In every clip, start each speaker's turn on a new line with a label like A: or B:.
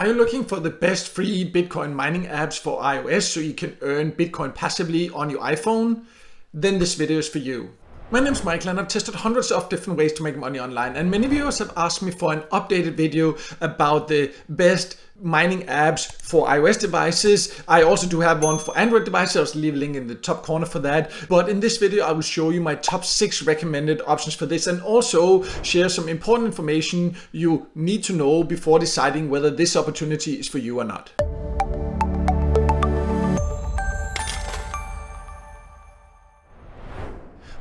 A: Are you looking for the best free Bitcoin mining apps for iOS so you can earn Bitcoin passively on your iPhone? Then this video is for you. My name is Michael and I've tested hundreds of different ways to make money online, and many viewers have asked me for an updated video about the best mining apps for iOS devices. I also do have one for Android devices. I'll leave a link in the top corner for that. But in this video I will show you my top 6 recommended options for this, and also share some important information you need to know before deciding whether this opportunity is for you or not.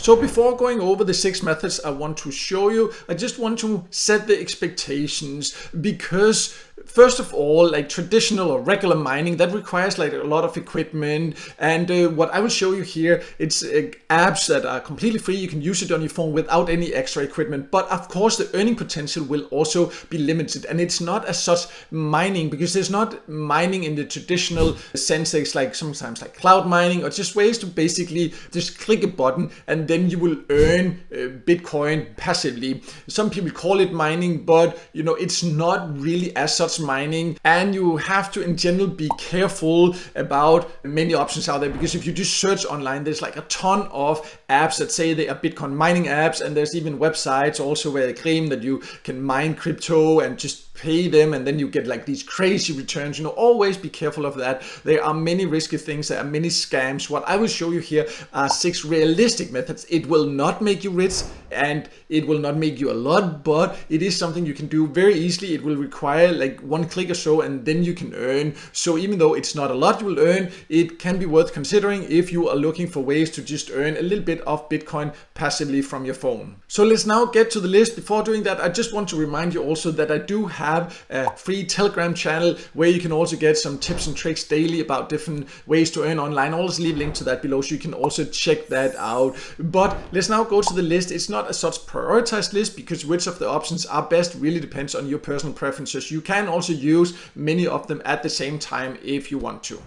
A: So before going over the 6 methods I want to show you, I just want to set the expectations, because first of all, like traditional or regular mining, that requires like a lot of equipment, and what I will show you here, it's apps that are completely free. You can use it on your phone without any extra equipment, but of course the earning potential will also be limited, and it's not as such mining, because there's not mining in the traditional sense. It's like sometimes like cloud mining, or just ways to basically just click a button and then you will earn Bitcoin passively. Some people call it mining, but you know, it's not really as such mining, and you have to in general be careful about many options out there, because if you just search online, there's like a ton of apps that say they are Bitcoin mining apps, and there's even websites also where they claim that you can mine crypto and just pay them and then you get like these crazy returns. You know, always be careful of that. There are many risky things, there are many scams. What I will show you here are 6 realistic methods. It will not make you rich and it will not make you a lot, but it is something you can do very easily. It will require like 1 click or so, and then you can earn. So even though it's not a lot you will earn, it can be worth considering if you are looking for ways to just earn a little bit of Bitcoin passively from your phone. So let's now get to the list. Before doing that, I just want to remind you also that I do have a free Telegram channel where you can also get some tips and tricks daily about different ways to earn online. I'll also leave a link to that below so you can also check that out. But let's now go to the list. It's not a such prioritized list, because which of the options are best really depends on your personal preferences. You can also use many of them at the same time if you want to.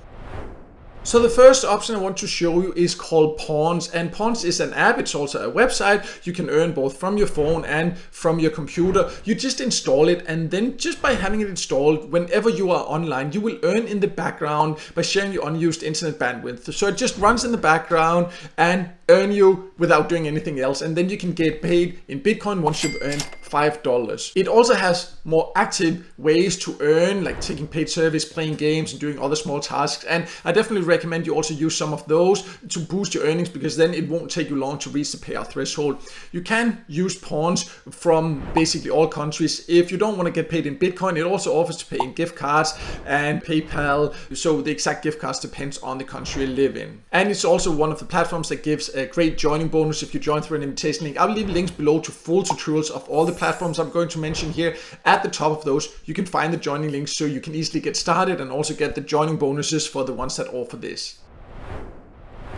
A: So the first option I want to show you is called Pawns, and Pawns is an app. It's also a website. You can earn both from your phone and from your computer. You just install it, and then just by having it installed, whenever you are online, you will earn in the background by sharing your unused internet bandwidth. So it just runs in the background and earn you without doing anything else, and then you can get paid in Bitcoin once you've earned $5. It also has more active ways to earn, like taking paid service, playing games, and doing other small tasks, and I definitely recommend you also use some of those to boost your earnings, because then it won't take you long to reach the payout threshold. You can use Pawns from basically all countries. If you don't want to get paid in Bitcoin, it also offers to pay in gift cards and PayPal, so the exact gift cards depends on the country you live in. And it's also one of the platforms that gives a great joining bonus if you join through an invitation link. I'll leave links below to full tutorials of all the platforms I'm going to mention here. At the top of those you can find the joining links so you can easily get started and also get the joining bonuses for the ones that offer this.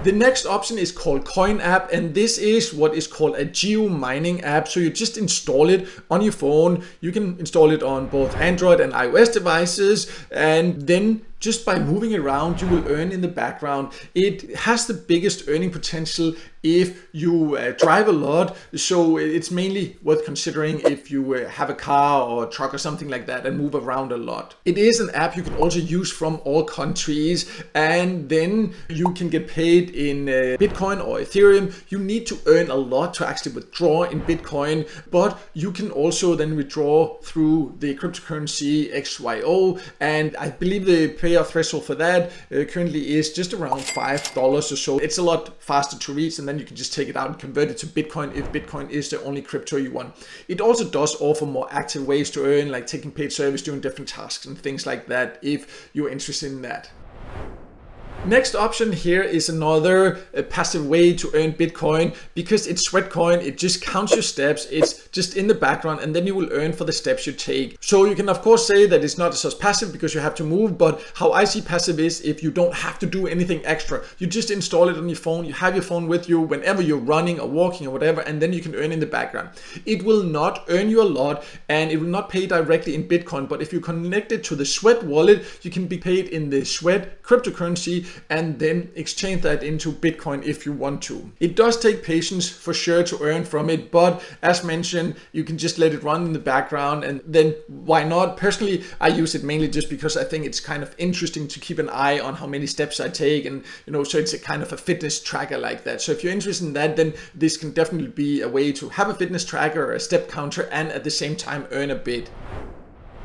A: The next option is called Coin App, and this is what is called a geo mining app. So you just install it on your phone. You can install it on both Android and iOS devices, and then just by moving around you will earn in the background. It has the biggest earning potential if you drive a lot, so it's mainly worth considering if you have a car or a truck or something like that and move around a lot. It is an app you can also use from all countries, and then you can get paid in Bitcoin or Ethereum. You need to earn a lot to actually withdraw in Bitcoin, but you can also then withdraw through the cryptocurrency XYO, and I believe the payout threshold for that currently is just around $5 or so. It's a lot faster to reach, and then you can just take it out and convert it to Bitcoin if Bitcoin is the only crypto you want. It also does offer more active ways to earn, like taking paid service, doing different tasks and things like that if you're interested in that. Next option here is another passive way to earn Bitcoin, because it's Sweatcoin. It just counts your steps. It's just in the background, and then you will earn for the steps you take. So you can of course say that it's not such passive because you have to move, but how I see passive is if you don't have to do anything extra. You just install it on your phone. You have your phone with you whenever you're running or walking or whatever, and then you can earn in the background. It will not earn you a lot, and it will not pay directly in Bitcoin, but if you connect it to the Sweat wallet, you can be paid in the Sweat cryptocurrency, and then exchange that into Bitcoin if you want to. It does take patience for sure to earn from it, but as mentioned, you can just let it run in the background, and then why not? Personally, I use it mainly just because I think it's kind of interesting to keep an eye on how many steps I take, and so it's a kind of a fitness tracker like that. So if you're interested in that, then this can definitely be a way to have a fitness tracker or a step counter and at the same time earn a bit.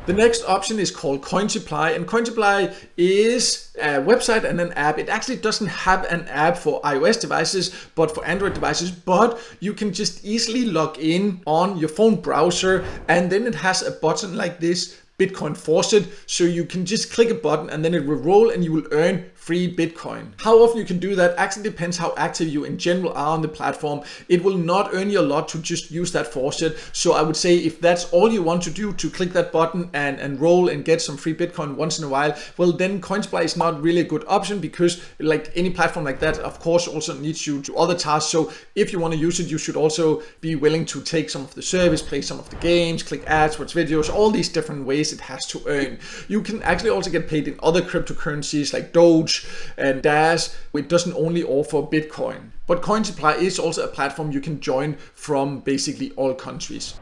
A: The next option is called Coinsupply, and Coinsupply is a website and an app. It actually doesn't have an app for iOS devices, but for Android devices, but you can just easily log in on your phone browser, and then it has a button like this, Bitcoin Faucet, so you can just click a button and then it will roll and you will earn free Bitcoin. How often you can do that actually depends how active you in general are on the platform. It will not earn you a lot to just use that faucet. So I would say if that's all you want to do, to click that button and roll and get some free Bitcoin once in a while, well then Coinsupply is not really a good option, because like any platform like that, of course, also needs you to other tasks. So if you want to use it, you should also be willing to take some of the service, play some of the games, click ads, watch videos, all these different ways it has to earn. You can actually also get paid in other cryptocurrencies like Doge and Dash. It doesn't only offer Bitcoin. But Coinsupply is also a platform you can join from basically all countries.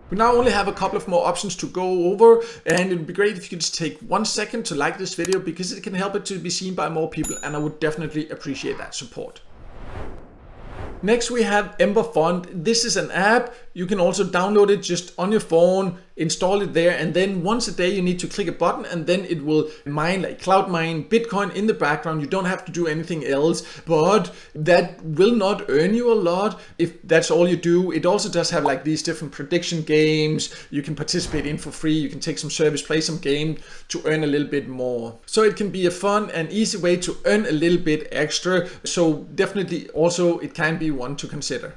A: We now only have a couple of more options to go over, and it would be great if you could just take 1 second to like this video, because it can help it to be seen by more people, and I would definitely appreciate that support. Next we have Ember Fund. This is an app. You can also download it just on your phone, install it there, and then once a day you need to click a button and then it will mine, like cloud mine Bitcoin in the background. You don't have to do anything else, but that will not earn you a lot if that's all you do. It also does have like these different prediction games you can participate in for free. You can take some service, play some game to earn a little bit more. So it can be a fun and easy way to earn a little bit extra. So definitely also it can be one to consider.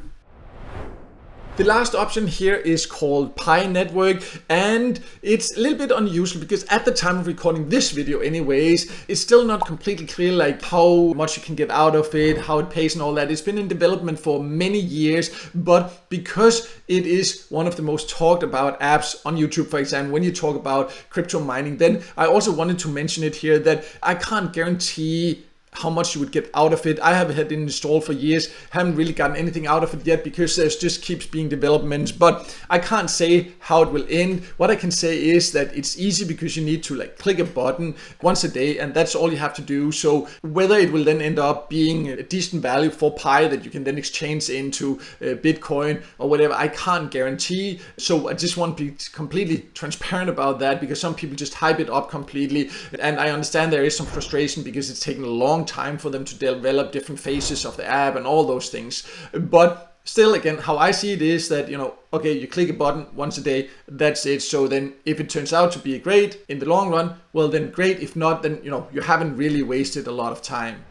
A: The last option here is called Pi Network, and it's a little bit unusual because at the time of recording this video anyways, it's still not completely clear like how much you can get out of it, how it pays and all that. It's been in development for many years, but because it is one of the most talked about apps on YouTube, for example, when you talk about crypto mining, then I also wanted to mention it here that I can't guarantee how much you would get out of it. I have had it installed for years, haven't really gotten anything out of it yet because there's just keeps being developments, but I can't say how it will end. What I can say is that it's easy because you need to like click a button once a day and that's all you have to do. So whether it will then end up being a decent value for Pi that you can then exchange into Bitcoin or whatever, I can't guarantee. So I just want to be completely transparent about that, because some people just hype it up completely, and I understand there is some frustration because it's taken a long time for them to develop different phases of the app and all those things. But still, again, how I see it is that, okay, you click a button once a day, that's it. So then if it turns out to be great in the long run, well then great. If not, then you haven't really wasted a lot of time.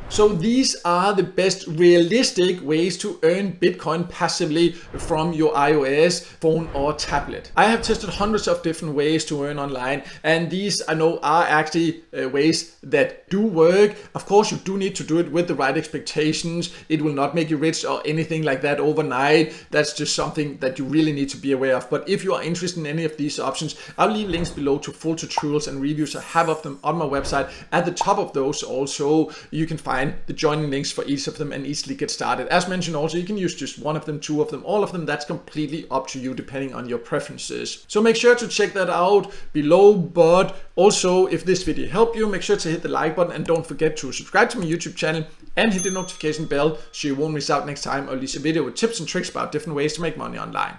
A: So these are the best realistic ways to earn Bitcoin passively from your iOS phone or tablet. I have tested hundreds of different ways to earn online, and these I know are actually ways that do work. Of course, you do need to do it with the right expectations. It will not make you rich or anything like that overnight. That's just something that you really need to be aware of. But if you are interested in any of these options, I'll leave links below to full tutorials and reviews. I have of them on my website. At the top of those also, you can find the joining links for each of them and easily get started. As mentioned also, you can use just one of them, two of them, all of them. That's completely up to you depending on your preferences. So make sure to check that out below. But also, if this video helped you, make sure to hit the like button and don't forget to subscribe to my YouTube channel and hit the notification bell so you won't miss out next time I release a video with tips and tricks about different ways to make money online.